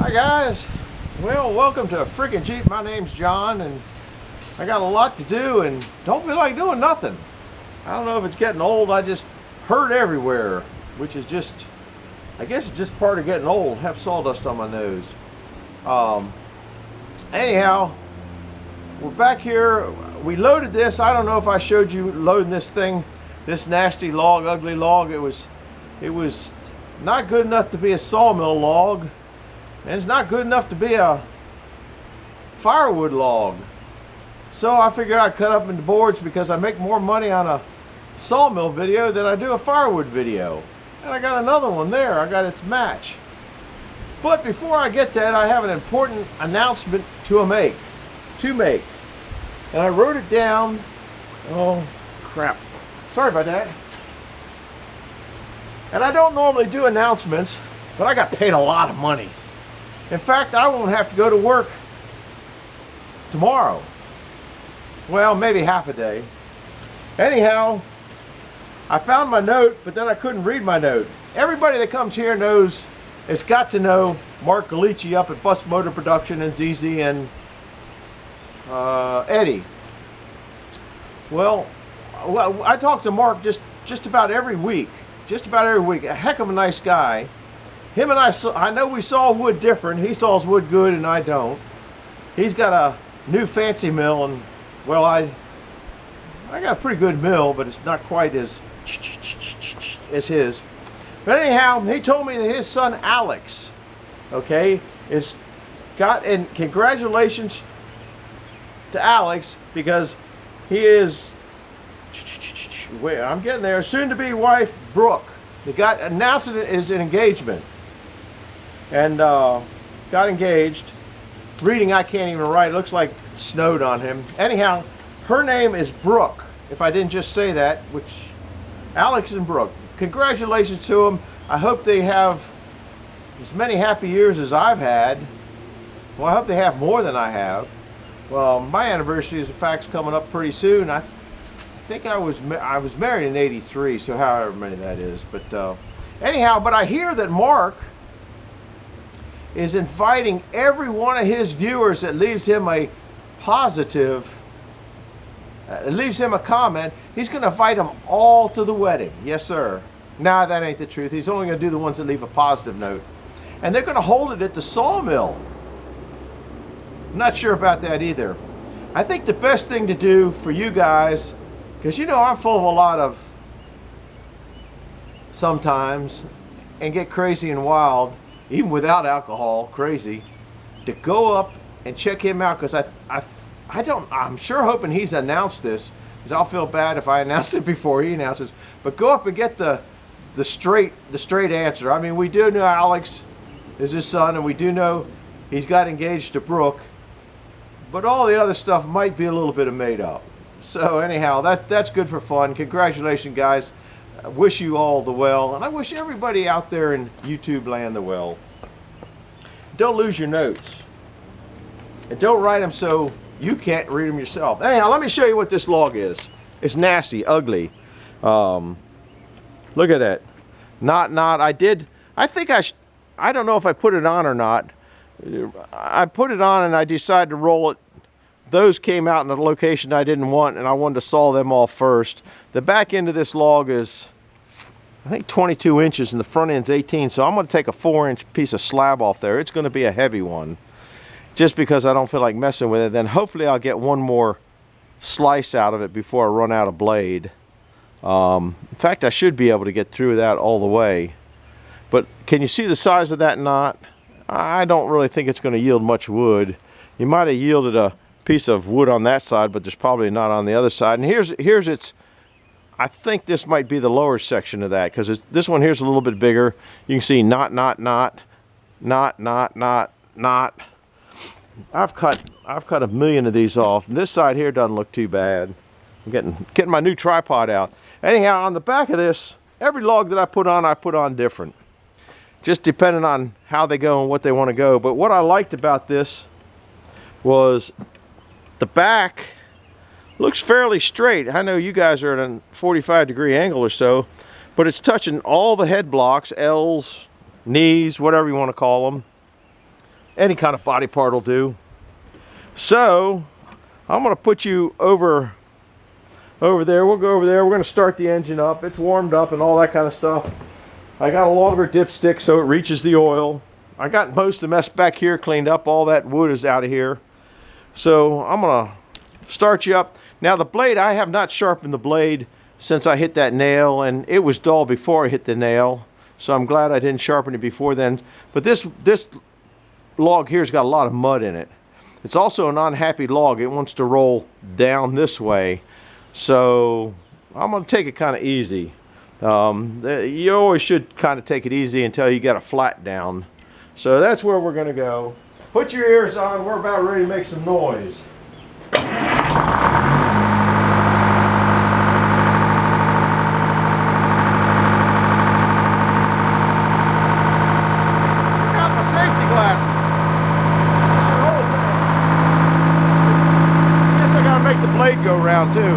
Hi guys, well welcome to a freaking Jeep. My name's John and I got a lot to do and don't feel like doing nothing. I don't know if it's getting old, I just hurt everywhere, which is just, I guess it's just part of getting old. Have sawdust on my nose. Anyhow, we're back here. We loaded this. I don't know if I showed you loading this thing, this nasty log, ugly log. It was not good enough to be a sawmill log. And it's not good enough to be a firewood log. So I figured I'd cut up into boards because I make more money on a sawmill video than I do a firewood video. And I got another one there. I got its match. But before I get that, I have an important announcement to make. And I wrote it down. Oh, crap. Sorry about that. And I don't normally do announcements, but I got paid a lot of money. In fact, I won't have to go to work tomorrow. Well, maybe half a day. Anyhow, I found my note, but then I couldn't read my note. Everybody that comes here knows, it's got to know Mark Galici up at Bus Motor Production and ZZ and Eddie. Well, I talk to Mark just about every week. A heck of a nice guy. Him and I know we saw wood different. He saws wood good and I don't. He's got a new fancy mill and, well, I got a pretty good mill, but it's not quite as his. But anyhow, he told me that his son Alex, okay, and congratulations to Alex because he is, wait, I'm getting there, soon to be wife Brooke. They got announced it as an engagement. And got engaged. Reading, I can't even write. It looks like it snowed on him. Anyhow, her name is Brooke, if I didn't just say that, which, Alex and Brooke. Congratulations to them. I hope they have as many happy years as I've had. Well, I hope they have more than I have. Well, my anniversary, as a fact, is coming up pretty soon. I think I was married in '83, so however many that is. But anyhow, but I hear that Mark is inviting every one of his viewers that leaves him a positive, leaves him a comment, he's going to invite them all to the wedding. Yes, sir. Nah, that ain't the truth. He's only going to do the ones that leave a positive note. And they're going to hold it at the sawmill. I'm not sure about that either. I think the best thing to do for you guys, because you know I'm full of a lot of sometimes, and get crazy and wild, even without alcohol, crazy, to go up and check him out, because I'm sure hoping he's announced this, because I'll feel bad if I announce it before he announces. But go up and get the straight answer. I mean, we do know Alex is his son, and we do know he's got engaged to Brooke, but all the other stuff might be a little bit of made up. So anyhow, that's good for fun. Congratulations, guys. I wish you all the well, and I wish everybody out there in YouTube land the well. Don't lose your notes, and don't write them so you can't read them yourself. Anyhow, let me show you what this log is. It's nasty, ugly. Look at that. I don't know if I put it on or not. I put it on and I decided to roll it. Those came out in a location I didn't want, and I wanted to saw them off first. The back end of this log is, I think, 22 inches, and the front end's 18, so I'm going to take a 4-inch piece of slab off there. It's going to be a heavy one, just because I don't feel like messing with it. Then hopefully I'll get one more slice out of it before I run out of blade. In fact, I should be able to get through that all the way. But can you see the size of that knot? I don't really think it's going to yield much wood. You might have yielded a piece of wood on that side, but there's probably not on the other side. And here's its, I think this might be the lower section of that, because this one here's a little bit bigger. You can see knot. I've cut a million of these off. And this side here doesn't look too bad. I'm getting my new tripod out. Anyhow, on the back of this, every log that I put on different, just depending on how they go and what they want to go. But what I liked about this was the back looks fairly straight. I know you guys are at a 45-degree angle or so, but it's touching all the head blocks, L's, knees, whatever you want to call them. Any kind of body part will do. So I'm going to put you over there. We'll go over there. We're going to start the engine up. It's warmed up and all that kind of stuff. I got a longer dipstick so it reaches the oil. I got most of the mess back here cleaned up. All that wood is out of here. So I'm going to start you up. Now the blade, I have not sharpened the blade since I hit that nail, and it was dull before I hit the nail. So I'm glad I didn't sharpen it before then. But this log here's got a lot of mud in it. It's also an unhappy log. It wants to roll down this way. So I'm going to take it kind of easy. You always should kind of take it easy until you get it flat down. So that's where we're going to go. Put your ears on. We're about ready to make some noise. Make the blade go round too.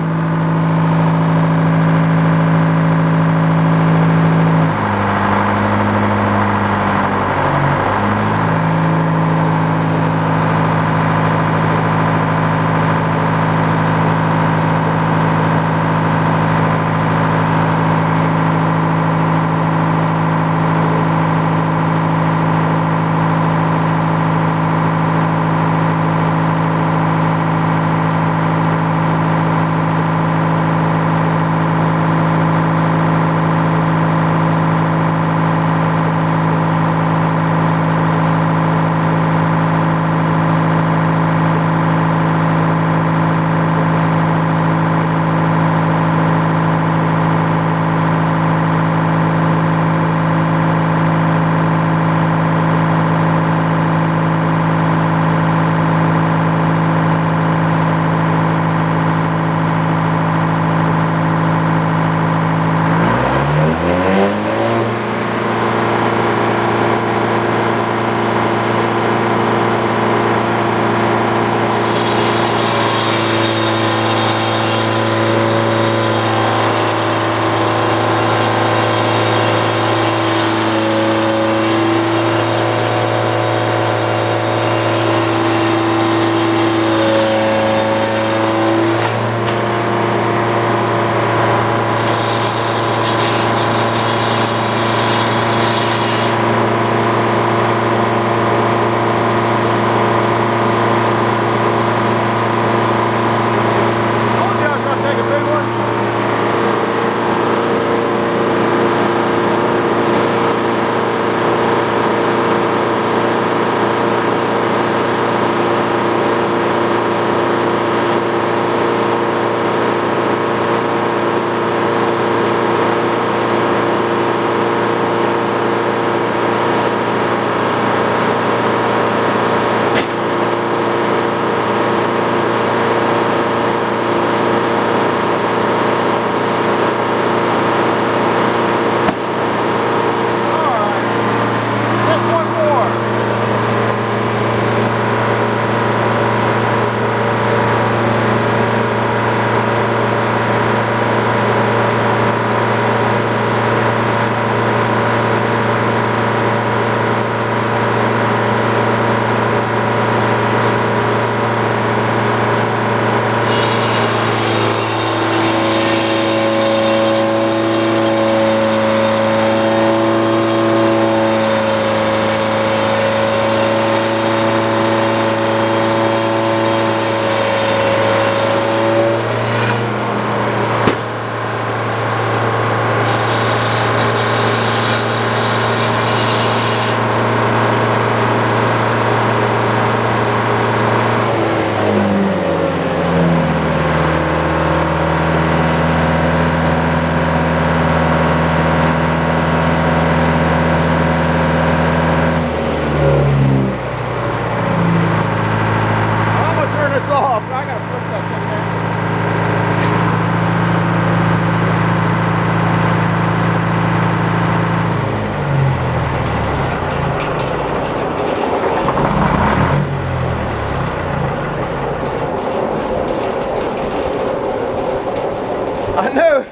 I know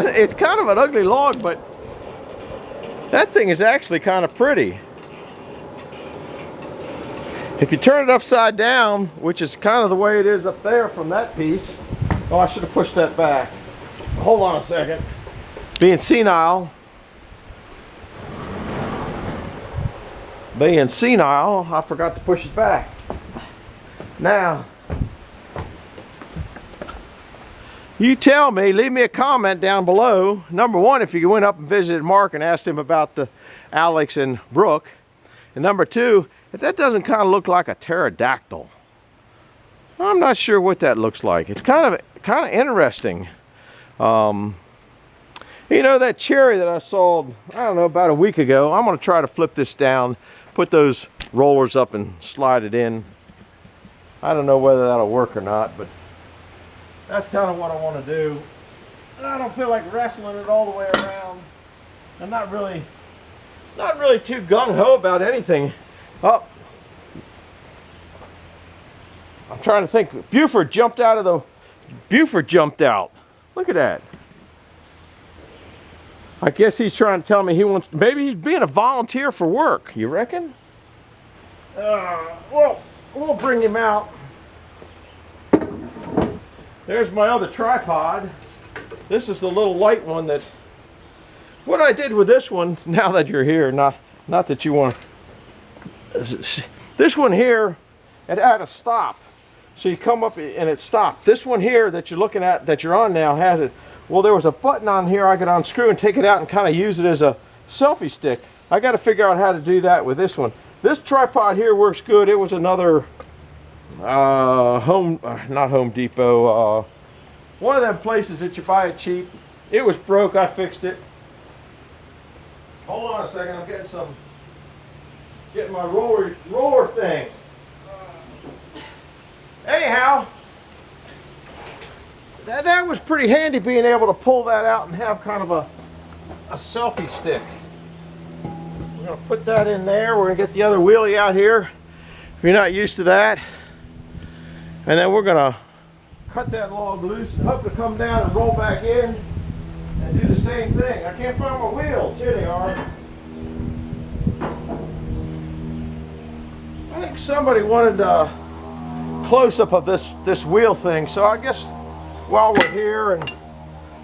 it's kind of an ugly log, but that thing is actually kind of pretty. If you turn it upside down, which is kind of the way it is up there from that piece. Oh, I should have pushed that back. Hold on a second. Being senile. I forgot to push it back. Now, you tell me, leave me a comment down below. Number one, if you went up and visited Mark and asked him about the Alex and Brooke. And number two, if that doesn't kind of look like a pterodactyl. I'm not sure what that looks like. It's kind of interesting. You know, that cherry that I sold, I don't know, about a week ago, I'm going to try to flip this down, put those rollers up and slide it in. I don't know whether that'll work or not, but that's kind of what I want to do. And I don't feel like wrestling it all the way around. I'm not really too gung-ho about anything. Oh, I'm trying to think. Buford jumped out. Look at that. I guess he's trying to tell me he wants, maybe he's being a volunteer for work. You reckon? Well, we'll bring him out. There's my other tripod. This is the little light one that, what I did with this one, now that you're here, not that you want to, this one here, it had a stop. So you come up and it stopped. This one here that you're looking at, that you're on now, has it. Well, there was a button on here I could unscrew and take it out and kind of use it as a selfie stick. I got to figure out how to do that with this one. This tripod here works good. It was another not Home Depot, one of them places that you buy it cheap. It was broke. I fixed it. Hold on a second. I'm getting my roller thing. Anyhow, that was pretty handy, being able to pull that out and have kind of a selfie stick. We're going to put that in there. We're going to get the other wheelie out here, if you're not used to that. And then we're going to cut that log loose and hope to come down and roll back in and do the same thing. I can't find my wheels. Here they are. I think somebody wanted a close-up of this wheel thing, so I guess while we're here and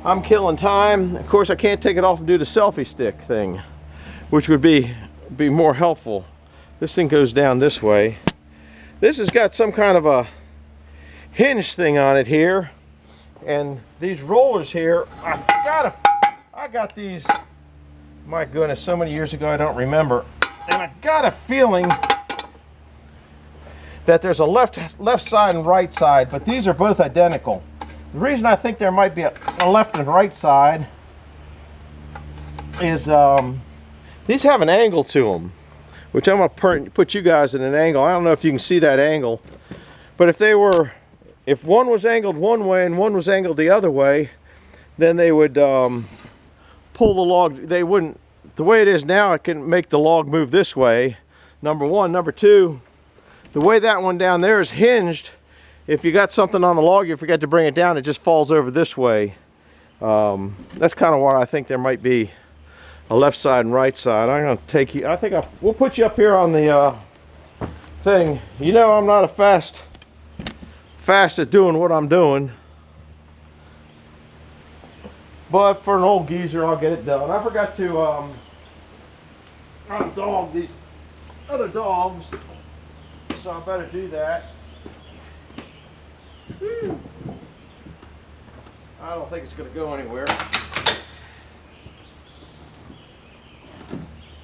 I'm killing time, of course I can't take it off and do the selfie stick thing, which would be more helpful. This thing goes down this way. This has got some kind of a hinge thing on it here, and these rollers here, I got these, my goodness, so many years ago I don't remember, and I got a feeling that there's a left side and right side, but these are both identical. The reason I think there might be a left and right side is these have an angle to them, which I'm going to put you guys in an angle. I don't know if you can see that angle, but if one was angled one way and one was angled the other way, then they would pull the log. They wouldn't, the way it is now, it can make the log move this way, number one. Number two, the way that one down there is hinged, if you got something on the log, you forget to bring it down, it just falls over this way. That's kind of why I think there might be a left side and right side. I'm going to take you, we'll put you up here on the thing. You know, I'm not a fast at doing what I'm doing, but for an old geezer, I'll get it done. I forgot to undog these other dogs, so I better do that. I don't think it's going to go anywhere.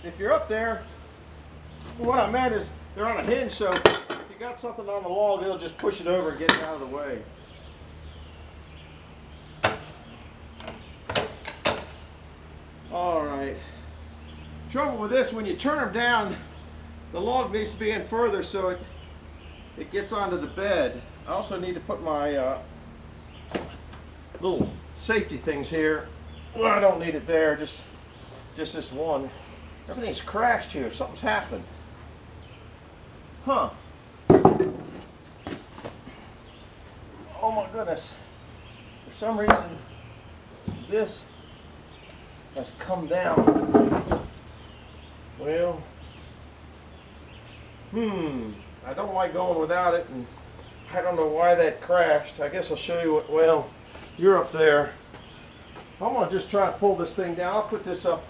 If you're up there, what I meant is they're on a hinge, so if you got something on the log, it'll just push it over and get it out of the way. All right. Trouble with this, when you turn them down, the log needs to be in further so it gets onto the bed. I also need to put my little safety things here. Well, I don't need it there, just this one. Everything's crashed here. Something's happened. Huh. Oh my goodness. For some reason, this has come down. Well, I don't like going without it, and I don't know why that crashed. I guess I'll show you what, well, you're up there. I'm gonna just try to pull this thing down. I'll put this up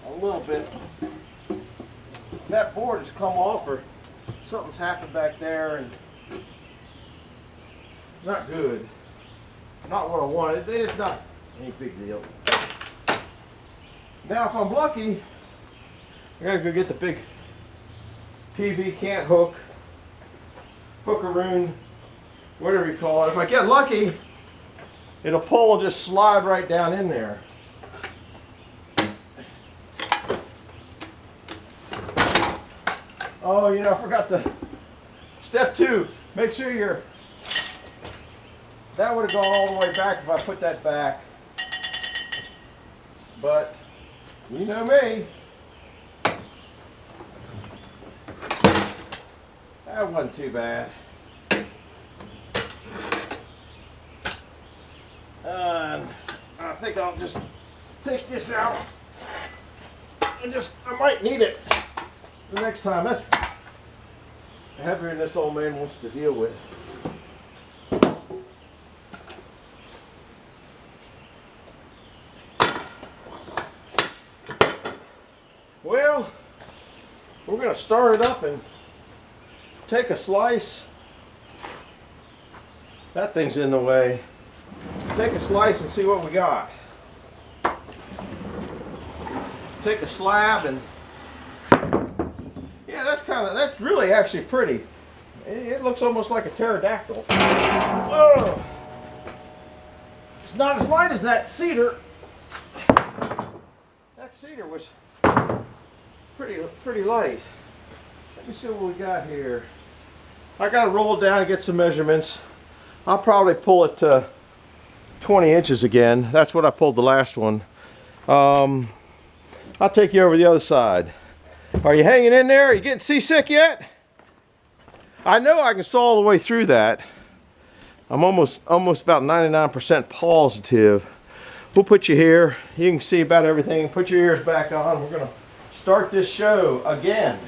a little bit. That board has come off, or something's happened back there, and not good. Not what I wanted. It's not any big deal. Now, if I'm lucky, I gotta go get the big PV cant hook, hookaroon, whatever you call it. If I get lucky, it'll pull and just slide right down in there. Oh, you know, I forgot the step 2. Make sure that would have gone all the way back if I put that back. But you know me. That wasn't too bad. And I think I'll just take this out and I might need it the next time. That's heavier than this old man wants to deal with. Well, we're going to start it up and take a slice. That thing's in the way. Take a slice and see what we got. Take a slab and yeah, that's really actually pretty. It looks almost like a pterodactyl. Whoa. It's not as light as that cedar. That cedar was pretty light. Let me see what we got here. I got to roll it down and get some measurements. I'll probably pull it to 20 inches again. That's what I pulled the last one. I'll take you over the other side. Are you hanging in there? Are you getting seasick yet? I know I can saw all the way through that. I'm almost about 99% positive. We'll put you here. You can see about everything. Put your ears back on. We're going to start this show again.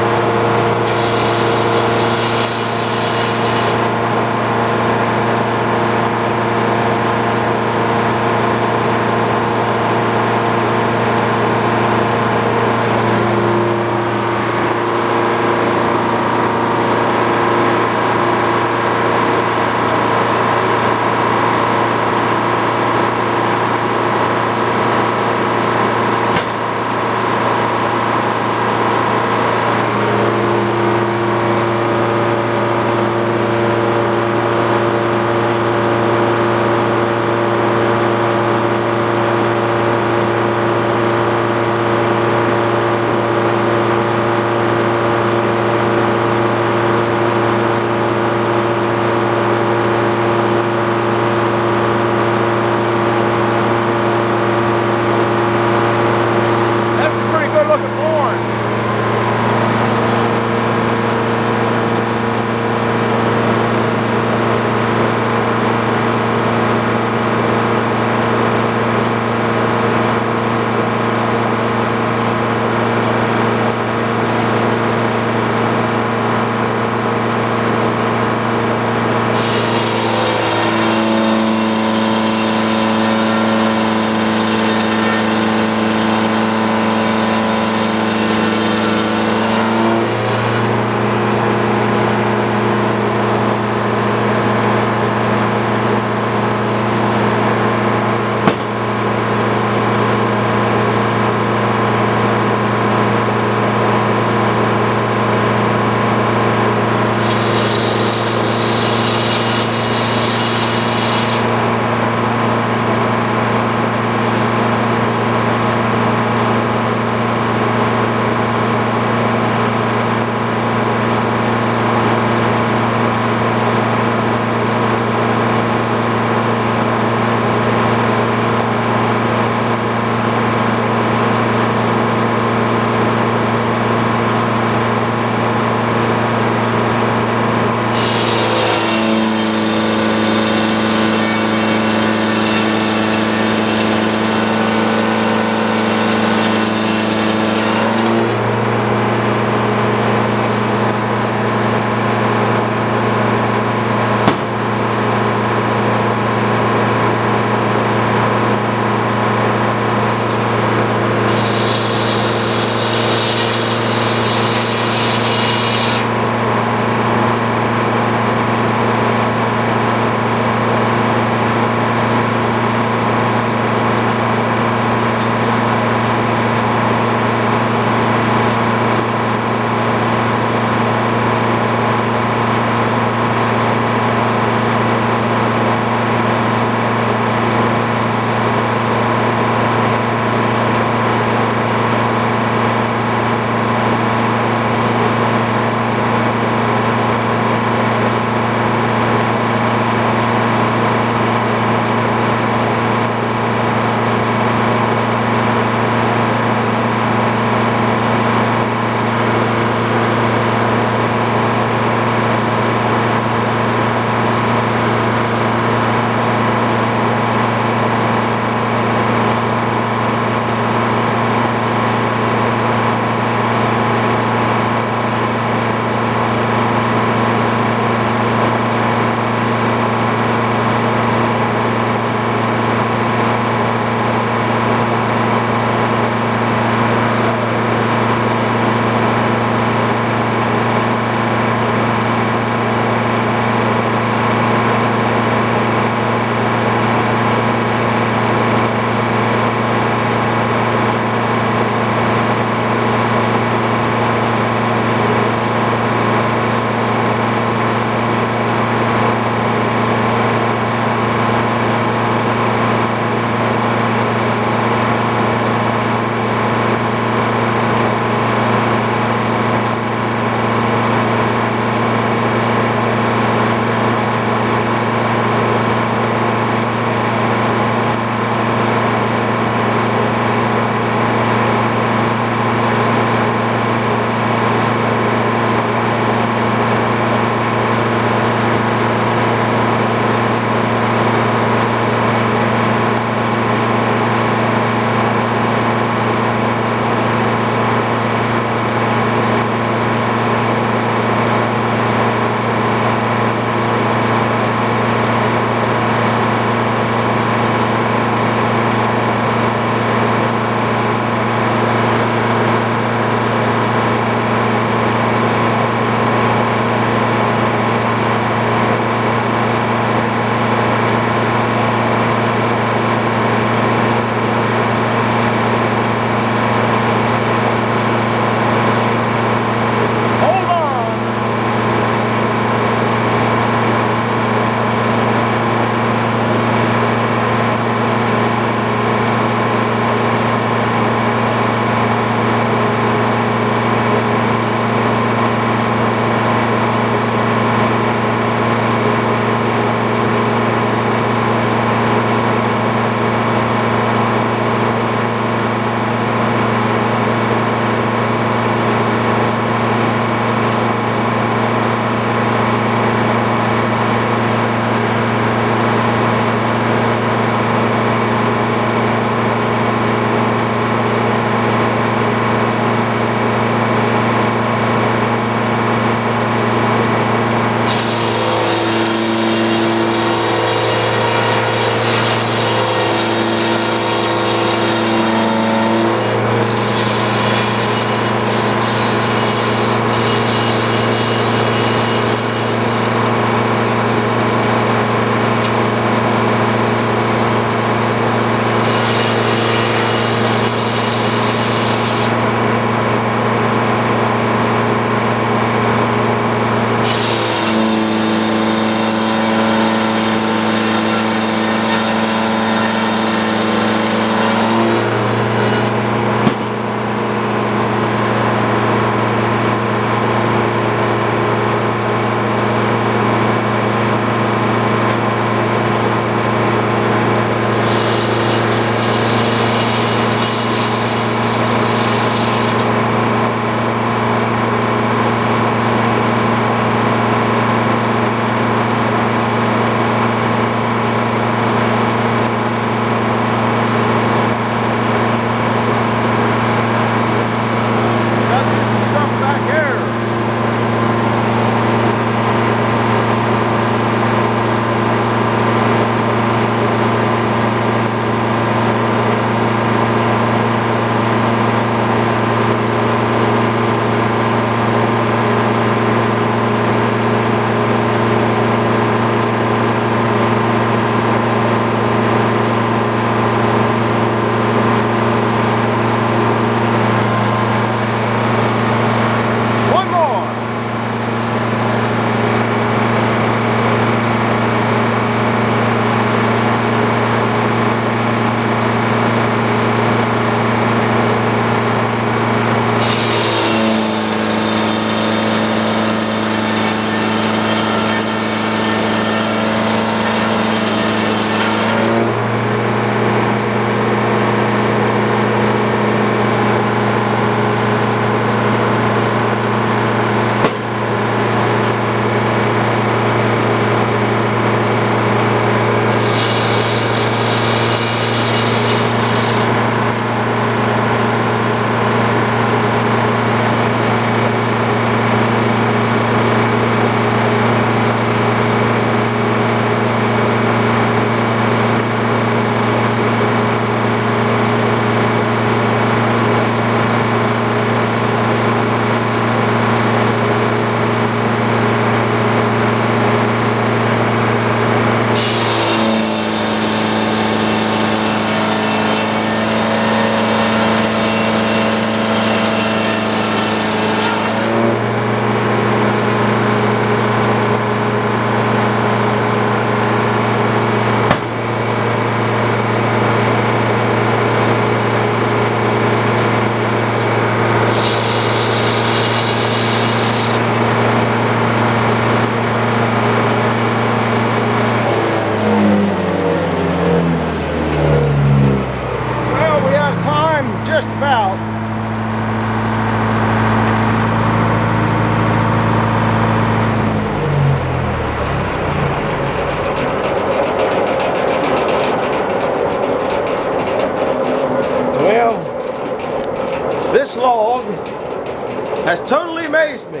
has totally amazed me.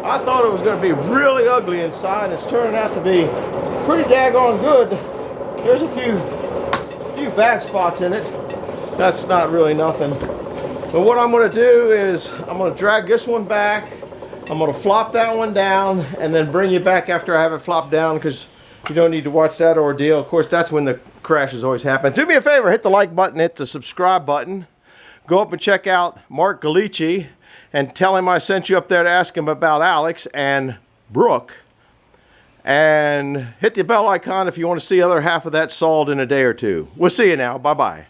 I thought it was going to be really ugly inside. It's turning out to be pretty daggone good. There's a few bad spots in it. That's not really nothing. But what I'm going to do is I'm going to drag this one back. I'm going to flop that one down and then bring you back after I have it flopped down, because you don't need to watch that ordeal. Of course, that's when the crashes always happen. Do me a favor, hit the like button, hit the subscribe button. Go up and check out Mark Galici and tell him I sent you up there to ask him about Alex and Brooke. And hit the bell icon if you want to see the other half of that solved in a day or two. We'll see you now. Bye-bye.